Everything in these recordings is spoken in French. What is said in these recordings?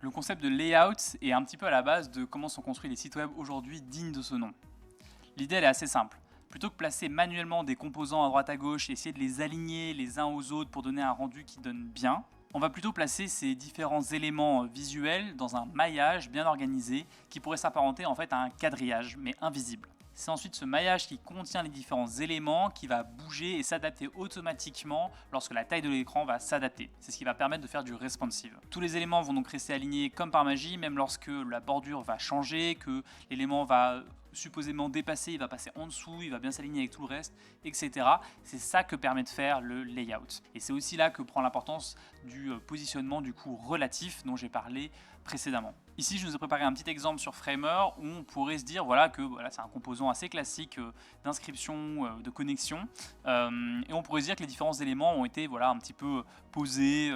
Le concept de layout est un petit peu à la base de comment sont construits les sites web aujourd'hui dignes de ce nom. L'idée elle est assez simple. Plutôt que placer manuellement des composants à droite à gauche et essayer de les aligner les uns aux autres pour donner un rendu qui donne bien, on va plutôt placer ces différents éléments visuels dans un maillage bien organisé qui pourrait s'apparenter en fait à un quadrillage mais invisible. C'est ensuite ce maillage qui contient les différents éléments qui va bouger et s'adapter automatiquement lorsque la taille de l'écran va s'adapter. C'est ce qui va permettre de faire du responsive. Tous les éléments vont donc rester alignés comme par magie, même lorsque la bordure va changer, que l'élément va supposément dépasser, il va passer en dessous, il va bien s'aligner avec tout le reste, etc. C'est ça que permet de faire le layout. Et c'est aussi là que prend l'importance du positionnement du coup relatif dont j'ai parlé précédemment. Ici, je vous ai préparé un petit exemple sur Framer où on pourrait se dire voilà, que voilà, c'est un composant assez classique d'inscription, de connexion. Et on pourrait se dire que les différents éléments ont été voilà, un petit peu posés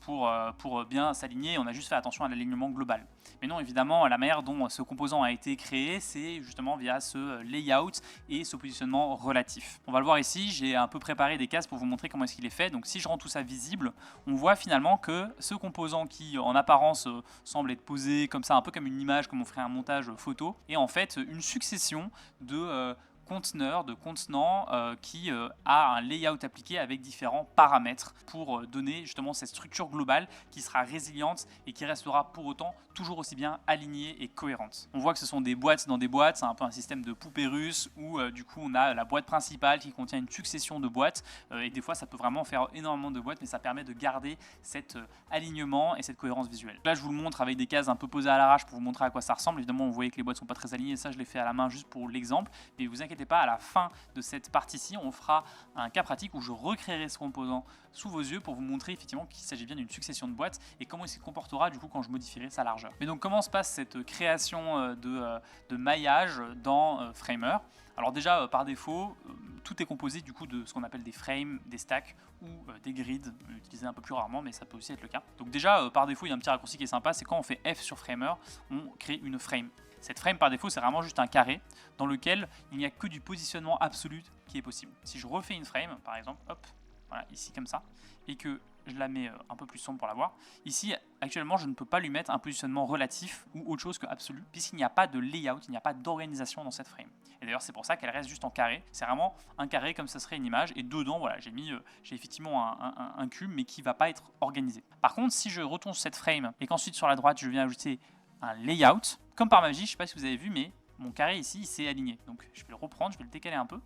pour bien s'aligner. On a juste fait attention à l'alignement global. Mais non, évidemment, la manière dont ce composant a été créé, c'est justement via ce layout et ce positionnement relatif. On va le voir ici, j'ai un peu préparé des cases pour vous montrer comment est-ce qu'il est fait. Donc si je rends tout ça visible, on voit finalement que ce composant qui en apparence semble être posé comme ça, un peu comme une image, comme on ferait un montage photo, est en fait une succession de conteneurs, de contenants qui a un layout appliqué avec différents paramètres pour donner justement cette structure globale qui sera résiliente et qui restera pour autant toujours aussi bien alignée et cohérente. On voit que ce sont des boîtes dans des boîtes, c'est un peu un système de poupée russe où du coup on a la boîte principale qui contient une succession de boîtes et des fois ça peut vraiment faire énormément de boîtes mais ça permet de garder cet alignement et cette cohérence visuelle. Là je vous le montre avec des cases un peu posées à l'arrache pour vous montrer à quoi ça ressemble. Évidemment vous voyez que les boîtes sont pas très alignées, ça je l'ai fait à la main juste pour l'exemple, mais vous inquiétez pas, à la fin de cette partie-ci, on fera un cas pratique où je recréerai ce composant sous vos yeux pour vous montrer effectivement qu'il s'agit bien d'une succession de boîtes et comment il se comportera du coup quand je modifierai sa largeur. Mais donc comment se passe cette création de maillage dans Framer? Alors déjà par défaut, tout est composé du coup de ce qu'on appelle des frames, des stacks ou des grids, utilisés un peu plus rarement mais ça peut aussi être le cas. Donc déjà par défaut il y a un petit raccourci qui est sympa, c'est quand on fait F sur Framer, on crée une frame. Cette frame par défaut c'est vraiment juste un carré dans lequel il n'y a que du positionnement absolu qui est possible. Si je refais une frame par exemple, hop, voilà, ici comme ça, et que je la mets un peu plus sombre pour la voir, ici actuellement je ne peux pas lui mettre un positionnement relatif ou autre chose que absolu puisqu'il n'y a pas de layout, il n'y a pas d'organisation dans cette frame. Et d'ailleurs c'est pour ça qu'elle reste juste en carré, c'est vraiment un carré comme ça serait une image et dedans voilà j'ai effectivement un cube mais qui ne va pas être organisé. Par contre si je retourne sur cette frame et qu'ensuite sur la droite je viens ajouter un layout, comme par magie, je ne sais pas si vous avez vu, mais mon carré ici, il s'est aligné. Donc je vais le reprendre, je vais le décaler un peu.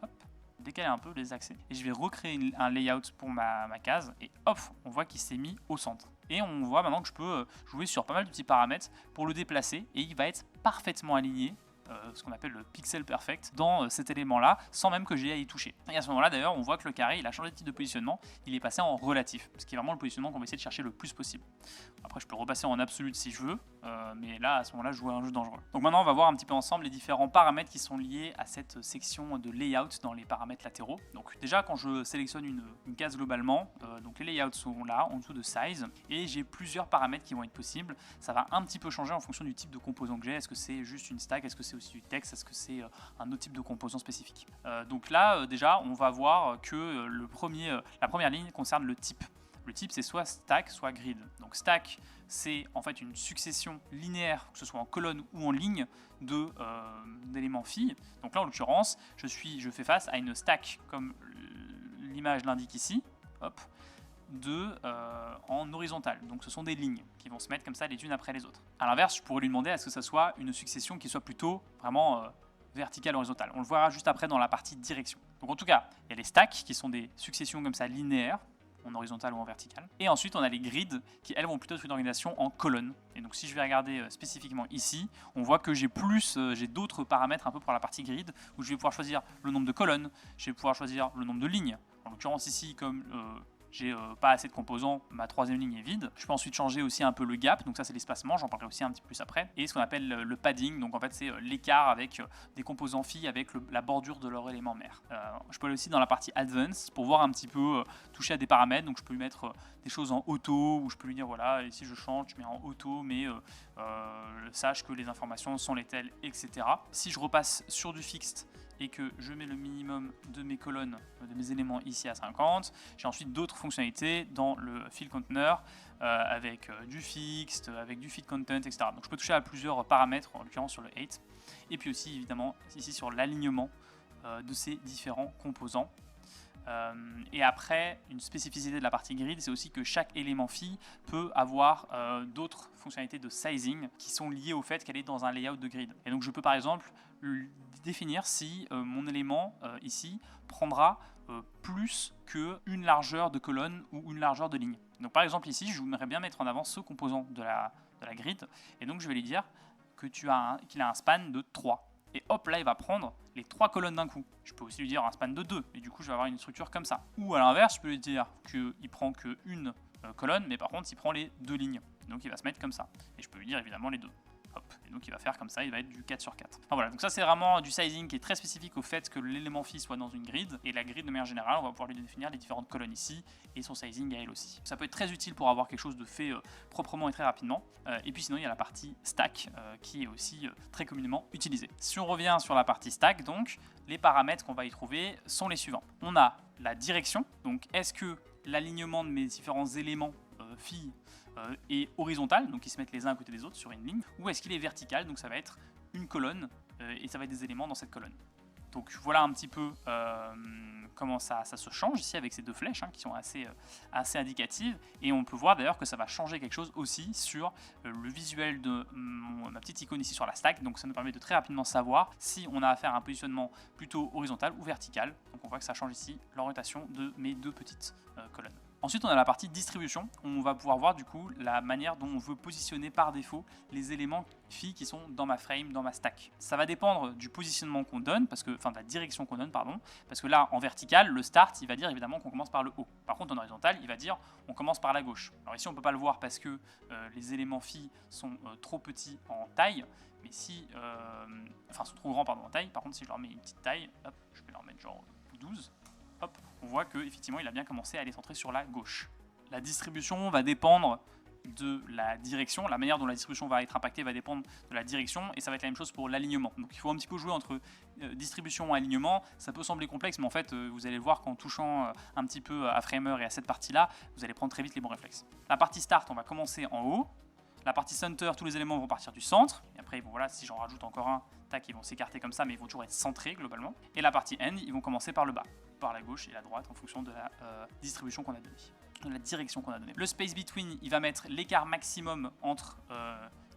Hop, décaler un peu les accès. Et je vais recréer un layout pour ma case. Et hop, on voit qu'il s'est mis au centre. Et on voit maintenant que je peux jouer sur pas mal de petits paramètres pour le déplacer. Et il va être parfaitement aligné, ce qu'on appelle le pixel perfect, dans cet élément-là, sans même que j'aie à y toucher. Et à ce moment-là, d'ailleurs, on voit que le carré, il a changé de type de positionnement, il est passé en relatif, ce qui est vraiment le positionnement qu'on va essayer de chercher le plus possible. Après, je peux le repasser en absolu si je veux, mais là, à ce moment-là, je joue à un jeu dangereux. Donc maintenant, on va voir un petit peu ensemble les différents paramètres qui sont liés à cette section de layout dans les paramètres latéraux. Donc déjà, quand je sélectionne une case globalement, donc les layouts sont là, en dessous de size, et j'ai plusieurs paramètres qui vont être possibles. Ça va un petit peu changer en fonction du type de composant que j'ai. Est-ce que c'est juste une stack? Est-ce que c'est aussi du texte? Est-ce que c'est un autre type de composant spécifique? Donc là, déjà, on va voir que la première ligne concerne le type. Le type, c'est soit stack, soit grid. Donc stack, c'est en fait une succession linéaire, que ce soit en colonne ou en ligne, d'éléments filles. Donc là, en l'occurrence, je fais face à une stack, comme l'image l'indique ici, hop, en horizontal. Donc ce sont des lignes qui vont se mettre comme ça les unes après les autres. A l'inverse, je pourrais lui demander à ce que ça soit une succession qui soit plutôt vraiment verticale, horizontale. On le verra juste après dans la partie direction. Donc en tout cas, il y a les stacks qui sont des successions comme ça linéaires, en horizontal ou en vertical. Et ensuite, on a les grids qui, elles, vont plutôt être une organisation en colonne. Et donc, si je vais regarder spécifiquement ici, on voit que j'ai d'autres paramètres un peu pour la partie grid, où je vais pouvoir choisir le nombre de colonnes, je vais pouvoir choisir le nombre de lignes. En l'occurrence ici, comme j'ai pas assez de composants, ma troisième ligne est vide. Je peux ensuite changer aussi un peu le gap, donc ça c'est l'espacement, j'en parlerai aussi un petit peu plus après. Et ce qu'on appelle le padding, donc en fait c'est l'écart avec des composants filles avec la bordure de leur élément mère. Je peux aller aussi dans la partie advanced pour voir un petit peu, toucher à des paramètres, donc je peux lui mettre des choses en auto, ou je peux lui dire voilà, ici je change, je mets en auto, mais sache que les informations sont les telles, etc. Si je repasse sur du fixed, et que je mets le minimum de mes colonnes, de mes éléments ici à 50, j'ai ensuite d'autres fonctionnalités dans le field container avec du fixed, avec du feed content, etc. Donc je peux toucher à plusieurs paramètres, en l'occurrence sur le 8, et puis aussi évidemment ici sur l'alignement de ces différents composants. Et après, une spécificité de la partie grid, c'est aussi que chaque élément phi peut avoir d'autres fonctionnalités de sizing qui sont liées au fait qu'elle est dans un layout de grid. Et donc je peux par exemple définir si mon élément ici prendra plus qu'une largeur de colonne ou une largeur de ligne. Donc par exemple ici, je voudrais bien mettre en avant ce composant de la grid, et donc je vais lui dire qu'il a un span de 3. Et hop, là, il va prendre les 3 colonnes d'un coup. Je peux aussi lui dire un span de 2, et du coup, je vais avoir une structure comme ça. Ou à l'inverse, je peux lui dire qu'il prend qu'une colonne, mais par contre, il prend les 2 lignes. Donc, il va se mettre comme ça. Et je peux lui dire évidemment les 2. Hop. Et donc, il va faire comme ça, il va être du 4 sur 4. Enfin, voilà, donc ça, c'est vraiment du sizing qui est très spécifique au fait que l'élément phi soit dans une grid. Et la grid, de manière générale, on va pouvoir lui définir les différentes colonnes ici, et son sizing à elle aussi. Ça peut être très utile pour avoir quelque chose de fait proprement et très rapidement. Et puis sinon, il y a la partie stack qui est aussi très communément utilisée. Si on revient sur la partie stack, donc, les paramètres qu'on va y trouver sont les suivants. On a la direction, donc est-ce que l'alignement de mes différents éléments phi est horizontal, donc ils se mettent les uns à côté des autres sur une ligne, ou est-ce qu'il est vertical, donc ça va être une colonne et ça va être des éléments dans cette colonne. Donc voilà un petit peu comment ça se change ici avec ces deux flèches qui sont assez indicatives, et on peut voir d'ailleurs que ça va changer quelque chose aussi sur le visuel de ma petite icône ici sur la stack. Donc ça nous permet de très rapidement savoir si on a affaire à un positionnement plutôt horizontal ou vertical. Donc on voit que ça change ici l'orientation de mes deux petites colonnes. Ensuite, on a la partie distribution. On va pouvoir voir du coup la manière dont on veut positionner par défaut les éléments phi qui sont dans ma frame, dans ma stack. Ça va dépendre du positionnement qu'on donne, enfin de la direction qu'on donne, pardon, parce que là, en vertical, le start, il va dire évidemment qu'on commence par le haut. Par contre, en horizontal, il va dire on commence par la gauche. Alors ici, on ne peut pas le voir parce que les éléments phi sont trop petits en taille, mais si, enfin, sont trop grands pardon en taille. Par contre, si je leur mets une petite taille, hop, je vais leur mettre genre 12. Hop, on voit qu'effectivement il a bien commencé à aller centrer sur la gauche. La distribution va dépendre de la direction, la manière dont la distribution va être impactée va dépendre de la direction, et ça va être la même chose pour l'alignement. Donc il faut un petit peu jouer entre distribution et alignement. Ça peut sembler complexe, mais en fait vous allez le voir qu'en touchant un petit peu à Framer et à cette partie-là, vous allez prendre très vite les bons réflexes. La partie start, on va commencer en haut. La partie center, tous les éléments vont partir du centre, et après bon, voilà, si j'en rajoute encore un, tac, ils vont s'écarter comme ça, mais ils vont toujours être centrés globalement. Et la partie end, ils vont commencer par le bas, par la gauche et la droite en fonction de la distribution qu'on a donnée, de la direction qu'on a donnée. Le space between, il va mettre l'écart maximum entre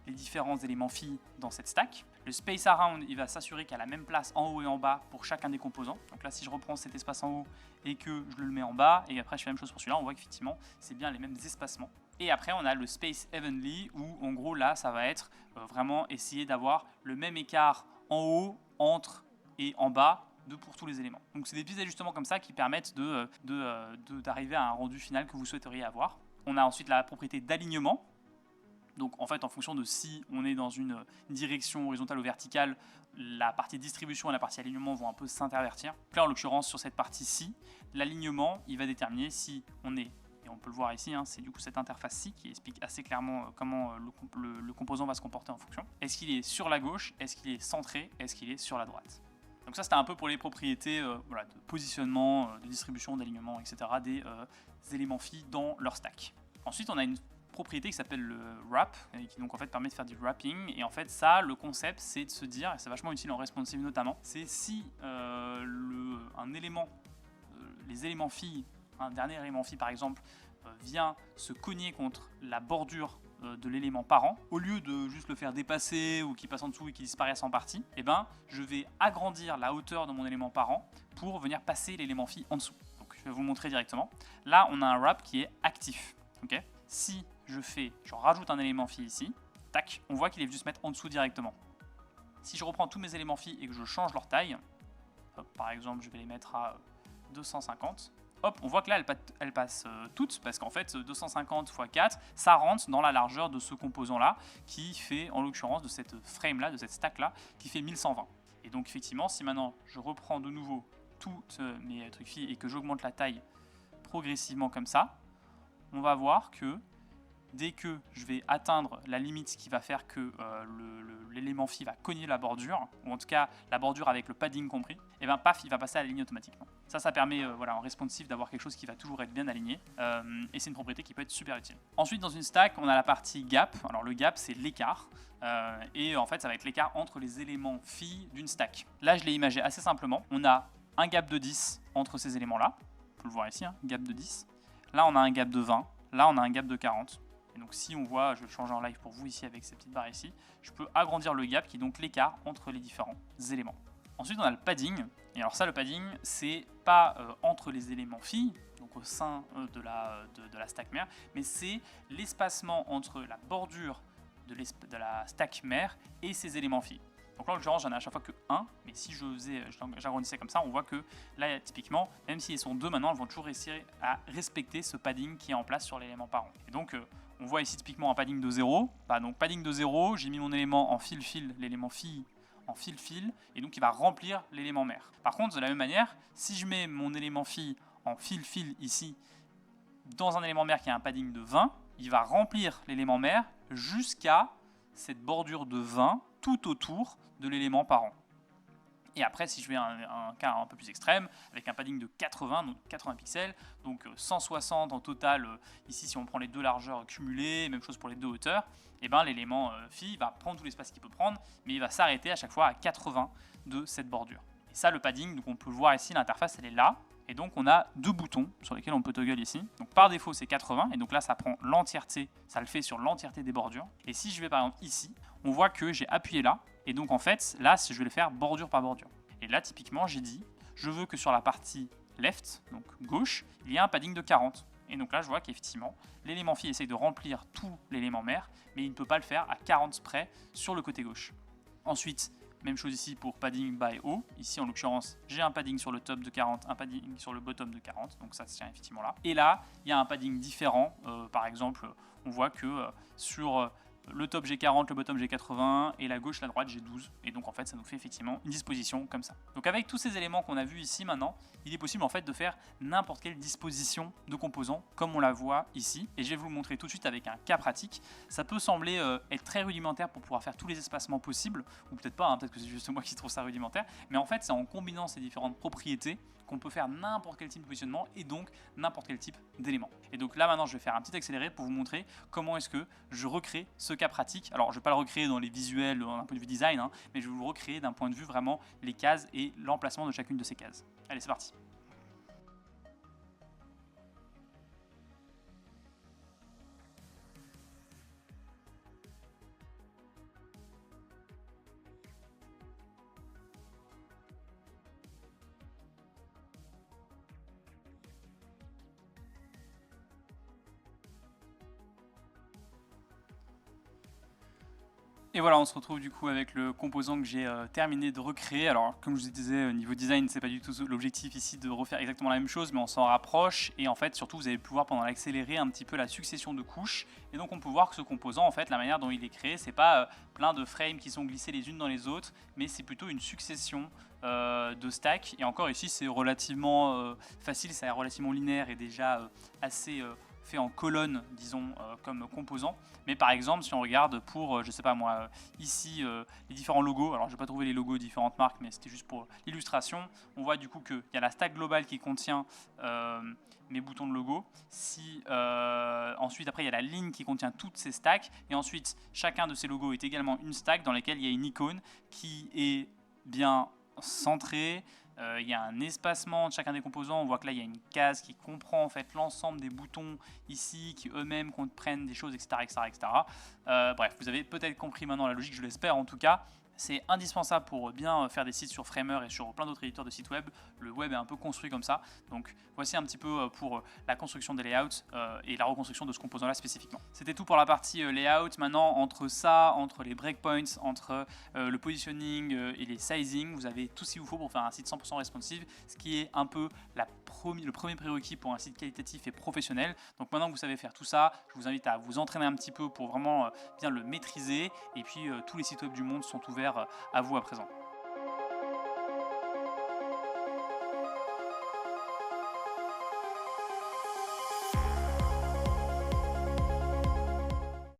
les différents éléments phi dans cette stack. Le space around, il va s'assurer qu'il y a la même place en haut et en bas pour chacun des composants. Donc là, si je reprends cet espace en haut et que je le mets en bas, et après je fais la même chose pour celui-là, on voit qu'effectivement, c'est bien les mêmes espacements. Et après, on a le space evenly, où en gros, là, ça va être vraiment essayer d'avoir le même écart en haut, entre et en bas pour tous les éléments. Donc c'est des petits ajustements comme ça qui permettent d'arriver à un rendu final que vous souhaiteriez avoir. On a ensuite la propriété d'alignement. Donc en fait, en fonction de si on est dans une direction horizontale ou verticale, la partie distribution et la partie alignement vont un peu s'intervertir. Là, en l'occurrence, sur cette partie-ci, l'alignement, il va déterminer si on est, et on peut le voir ici, c'est du coup cette interface-ci qui explique assez clairement comment le composant va se comporter en fonction. Est-ce qu'il est sur la gauche? Est-ce qu'il est centré? Est-ce qu'il est sur la droite? Donc ça, c'était un peu pour les propriétés voilà, de positionnement, de distribution, d'alignement, etc. des éléments phi dans leur stack. Ensuite, on a une propriété qui s'appelle le wrap, et qui donc en fait permet de faire du wrapping. Et en fait, ça, le concept, c'est de se dire, et c'est vachement utile en responsive notamment, c'est si un élément, les éléments phi, un dernier élément phi par exemple, vient se cogner contre la bordure de l'élément parent, au lieu de juste le faire dépasser ou qu'il passe en dessous et qu'il disparaisse en partie, eh ben, je vais agrandir la hauteur de mon élément parent pour venir passer l'élément phi en dessous. Donc je vais vous le montrer directement. Là, on a un wrap qui est actif. Okay, si je rajoute un élément phi ici, tac, on voit qu'il est venu se mettre en dessous directement. Si je reprends tous mes éléments phi et que je change leur taille, hop, par exemple, je vais les mettre à 250, hop, on voit que là, elles passent toutes, parce qu'en fait, 250 x 4, ça rentre dans la largeur de ce composant-là, qui fait, en l'occurrence, de cette frame-là, de cette stack-là, qui fait 1120. Et donc, effectivement, si maintenant, je reprends de nouveau tous mes trucs phi et que j'augmente la taille progressivement comme ça, on va voir que dès que je vais atteindre la limite qui va faire que l'élément phi va cogner la bordure, ou en tout cas la bordure avec le padding compris, et bien paf, il va passer à la ligne automatiquement. Ça permet voilà, en responsive d'avoir quelque chose qui va toujours être bien aligné, et c'est une propriété qui peut être super utile. Ensuite, dans une stack, on a la partie gap. Alors le gap, c'est l'écart, et en fait, ça va être l'écart entre les éléments phi d'une stack. Là, je l'ai imagé assez simplement. On a un gap de 10 entre ces éléments-là. On peut le voir ici, hein, gap de 10. Là, on a un gap de 20. Là, on a un gap de 40. Et donc, si on voit, je vais changer en live pour vous ici avec ces petites barres ici, je peux agrandir le gap qui est donc l'écart entre les différents éléments. Ensuite, on a le padding. Et alors ça, le padding, c'est pas entre les éléments phi, donc au sein de la stack mère, mais c'est l'espacement entre la bordure de la stack mère et ses éléments phi. Donc là, en l'occurrence, j'en ai à chaque fois que 1, mais si j'agrandissais comme ça, on voit que là, typiquement, même s'ils sont 2 maintenant, elles vont toujours réussir à respecter ce padding qui est en place sur l'élément parent. Et donc, on voit ici typiquement un padding de 0. Donc padding de 0, j'ai mis mon élément en fil-fil, l'élément phi en fil-fil, et donc il va remplir l'élément mère. Par contre, de la même manière, si je mets mon élément phi en fil-fil ici, dans un élément mère qui a un padding de 20, il va remplir l'élément mère jusqu'à cette bordure de 20 tout autour de l'élément parent. Et après, si je fais un cas un peu plus extrême, avec un padding de 80, donc 80 pixels, donc 160 en total, ici si on prend les deux largeurs cumulées, même chose pour les deux hauteurs, et ben l'élément phi va prendre tout l'espace qu'il peut prendre, mais il va s'arrêter à chaque fois à 80 de cette bordure. Et ça, le padding, donc on peut le voir ici, l'interface elle est là, et donc on a deux boutons sur lesquels on peut toggle ici. Donc par défaut c'est 80, et donc là ça prend l'entièreté, ça le fait sur l'entièreté des bordures. Et si je vais par exemple ici, on voit que j'ai appuyé là, et donc en fait là je vais le faire bordure par bordure. Et là typiquement j'ai dit, je veux que sur la partie left, donc gauche, il y a un padding de 40. Et donc là je vois qu'effectivement l'élément phi essaye de remplir tout l'élément mère, mais il ne peut pas le faire à 40 près sur le côté gauche. Ensuite, même chose ici pour padding by haut. Ici, en l'occurrence, j'ai un padding sur le top de 40, un padding sur le bottom de 40. Donc ça se tient effectivement là. Et là, il y a un padding différent. Par exemple, on voit que sur le top j'ai 40, le bottom j'ai 80, et la gauche, la droite j'ai 12. Et donc en fait, ça nous fait effectivement une disposition comme ça. Donc avec tous ces éléments qu'on a vus ici maintenant, il est possible en fait de faire n'importe quelle disposition de composants, comme on la voit ici. Et je vais vous le montrer tout de suite avec un cas pratique. Ça peut sembler être très rudimentaire pour pouvoir faire tous les espacements possibles, ou peut-être pas, hein, peut-être que c'est juste moi qui trouve ça rudimentaire, mais en fait c'est en combinant ces différentes propriétés qu'on peut faire n'importe quel type de positionnement et donc n'importe quel type d'élément. Et donc là maintenant je vais faire un petit accéléré pour vous montrer comment est-ce que je recrée ce cas pratique. Alors je ne vais pas le recréer dans les visuels d'un point de vue design, hein, mais je vais vous le recréer d'un point de vue vraiment les cases et l'emplacement de chacune de ces cases. Allez, c'est parti. Et voilà, on se retrouve du coup avec le composant que j'ai terminé de recréer. Alors comme je vous disais, au niveau design, c'est pas du tout l'objectif ici de refaire exactement la même chose, mais on s'en rapproche. Et en fait, surtout, vous allez pouvoir pendant l'accélérer un petit peu la succession de couches. Et donc on peut voir que ce composant, en fait, la manière dont il est créé, c'est pas plein de frames qui sont glissés les unes dans les autres, mais c'est plutôt une succession de stacks. Et encore ici, c'est relativement facile, c'est relativement linéaire et déjà assez fait en colonne, disons, comme composant. Mais par exemple, si on regarde pour, je sais pas moi, ici, les différents logos, alors je n'ai pas trouvé les logos de différentes marques, mais c'était juste pour l'illustration, on voit du coup qu'il y a la stack globale qui contient mes boutons de logo. Si, ensuite, après, il y a la ligne qui contient toutes ces stacks, et ensuite, chacun de ces logos est également une stack dans laquelle il y a une icône qui est bien centrée. Il y a un espacement de chacun des composants. On voit que là il y a une case qui comprend en fait l'ensemble des boutons ici qui eux-mêmes comprennent des choses, etc. Bref, vous avez peut-être compris maintenant la logique, je l'espère en tout cas. C'est indispensable pour bien faire des sites sur Framer et sur plein d'autres éditeurs de sites web. Le web est un peu construit comme ça. Donc voici un petit peu pour la construction des layouts et la reconstruction de ce composant-là spécifiquement. C'était tout pour la partie layout. Maintenant, entre ça, entre les breakpoints, entre le positioning et les sizing, vous avez tout ce qu'il vous faut pour faire un site 100% responsive, ce qui est un peu le premier prérequis pour un site qualitatif et professionnel. Donc maintenant que vous savez faire tout ça, je vous invite à vous entraîner un petit peu pour vraiment bien le maîtriser. Et puis tous les sites web du monde sont ouverts à vous à présent.